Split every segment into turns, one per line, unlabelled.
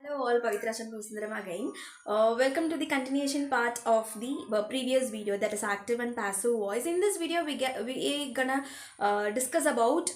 Hello all, Pavitra Sundaram again. Welcome to the continuation part of the previous video, that is active and passive voice. In this video, we gonna discuss about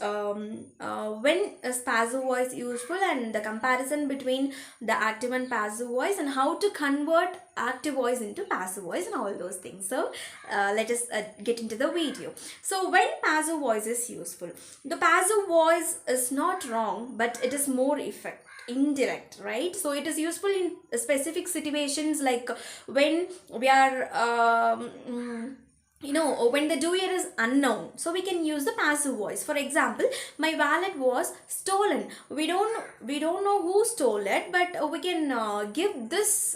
when is passive voice useful and the comparison between the active and passive voice and how to convert active voice into passive voice and all those things. So let us get into the video. So when passive voice is useful, the passive voice is not wrong, but it is more effective, indirect, right? So it is useful in specific situations, like when we are when the doer is unknown, so we can use the passive voice. For example, my wallet was stolen. We don't know who stole it, but we can give this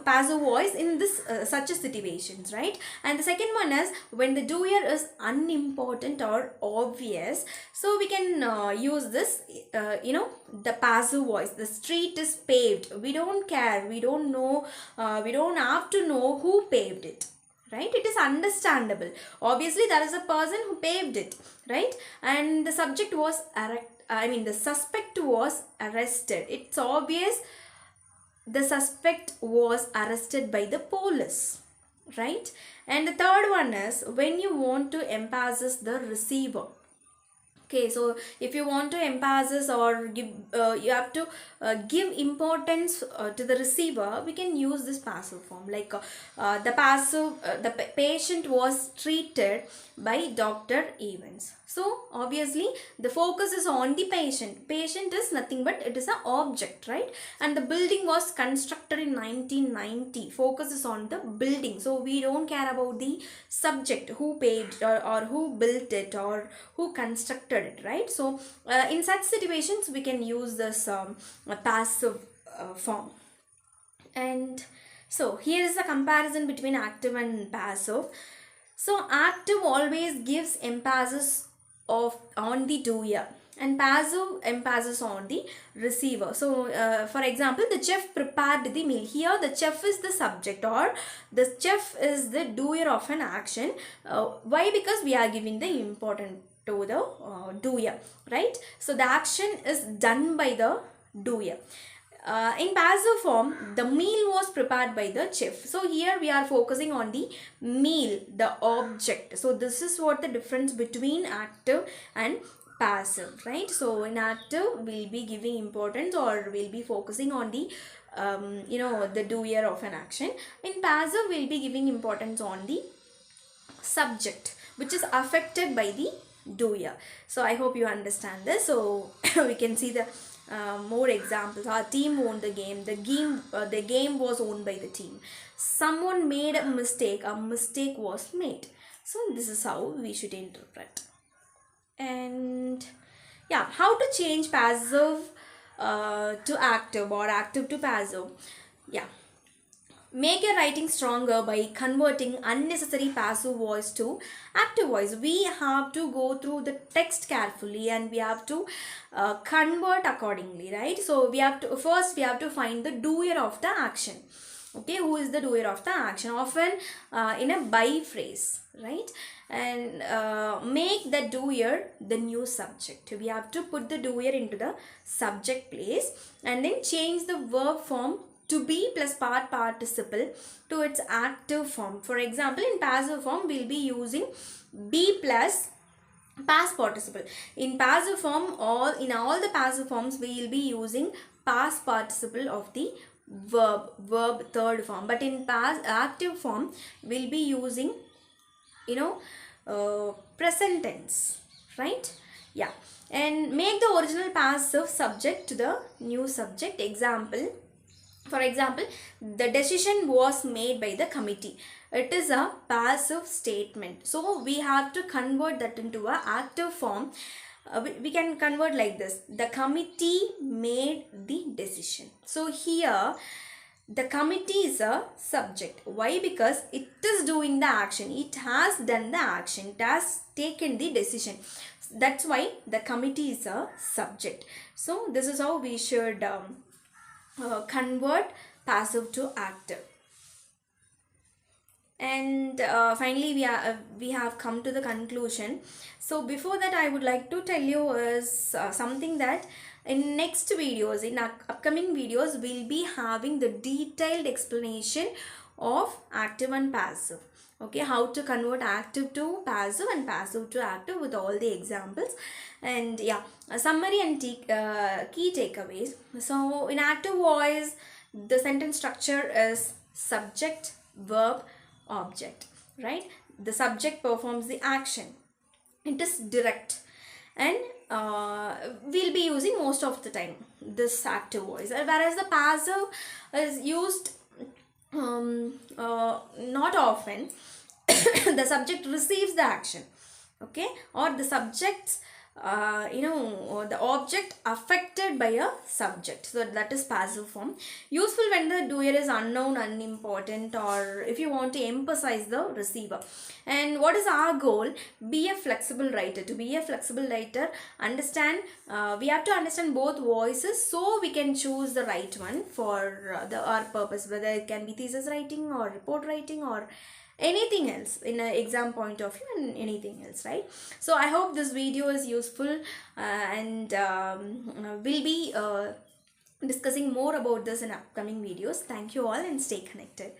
passive voice in this such a situations, right? And the second one is when the doer is unimportant or obvious, so we can use this the passive voice. The street is paved. We don't care, we don't know, we don't have to know who paved it, right? It is understandable. Obviously there is a person who paved it, right? And the subject was the suspect was arrested. It's obvious the suspect was arrested by the police, right? And the third one is when you want to emphasize the receiver. Okay, so if you want to emphasize or give, you have to give importance to the receiver, we can use this passive form. Like the patient was treated by Dr. Evans. So obviously the focus is on the patient. Patient is nothing but it is an object, right? And the building was constructed in 1990. Focus is on the building. So we don't care about the subject, who paid or who built it or who constructed it, right? So in such situations we can use this passive form. And so here is the comparison between active and passive. So active always gives emphasis on the doer and passive emphasis on the receiver. So for example, the chef prepared the meal. Here the chef is the subject or the chef is the doer of an action. Why? Because we are giving the important to the doer, right? So the action is done by the doer. In passive form, the meal was prepared by the chef. So here we are focusing on the meal, the object. So this is what the difference between active and passive, right? So in active we'll be giving importance or we'll be focusing on the the doer of an action. In passive we'll be giving importance on the subject which is affected by the doer. So I hope you understand this. So we can see the more examples. Our team won the game. The game was owned by the team. Someone made a mistake. A mistake was made. So this is how we should interpret. And yeah, how to change passive to active or active to passive. Yeah, make your writing stronger by converting unnecessary passive voice to active voice. We have to go through the text carefully and we have to convert accordingly, right? So we have to find the doer of the action. Okay, who is the doer of the action? Often in a by phrase, right? And make the doer the new subject. We have to put the doer into the subject place and then change the verb form to be plus participle to its active form. For example, in passive form we'll be using be plus past participle. In passive form, in all the passive forms we will be using past participle of the verb third form. But in active form we'll be using present tense, right? Yeah. And make the original passive subject to the new subject. For example, the decision was made by the committee. It is a passive statement. So we have to convert that into an active form. We can convert like this. The committee made the decision. So here the committee is a subject. Why? Because it is doing the action. It has done the action. It has taken the decision. That's why the committee is a subject. So this is how we should convert passive to active. And finally we have come to the conclusion. So before that I would like to tell you is something that in next videos, in upcoming videos, we'll be having the detailed explanation of active and passive. Okay, how to convert active to passive and passive to active with all the examples. And yeah, a summary and key takeaways. So in active voice, the sentence structure is subject, verb, object, right? The subject performs the action. It is direct, and we'll be using most of the time this active voice, whereas the passive is used not often. The subject receives the action, okay, or the subjects or the object affected by a subject, so that is passive form. Useful when the doer is unknown, unimportant, or if you want to emphasize the receiver. And what is our goal? Be a flexible writer. To be a flexible writer, understand, we have to understand both voices, so we can choose the right one for our purpose, whether it can be thesis writing or report writing or anything else in an exam point of view, and anything else, right? So I hope this video is useful, and we'll be discussing more about this in upcoming videos. Thank you all, and stay connected.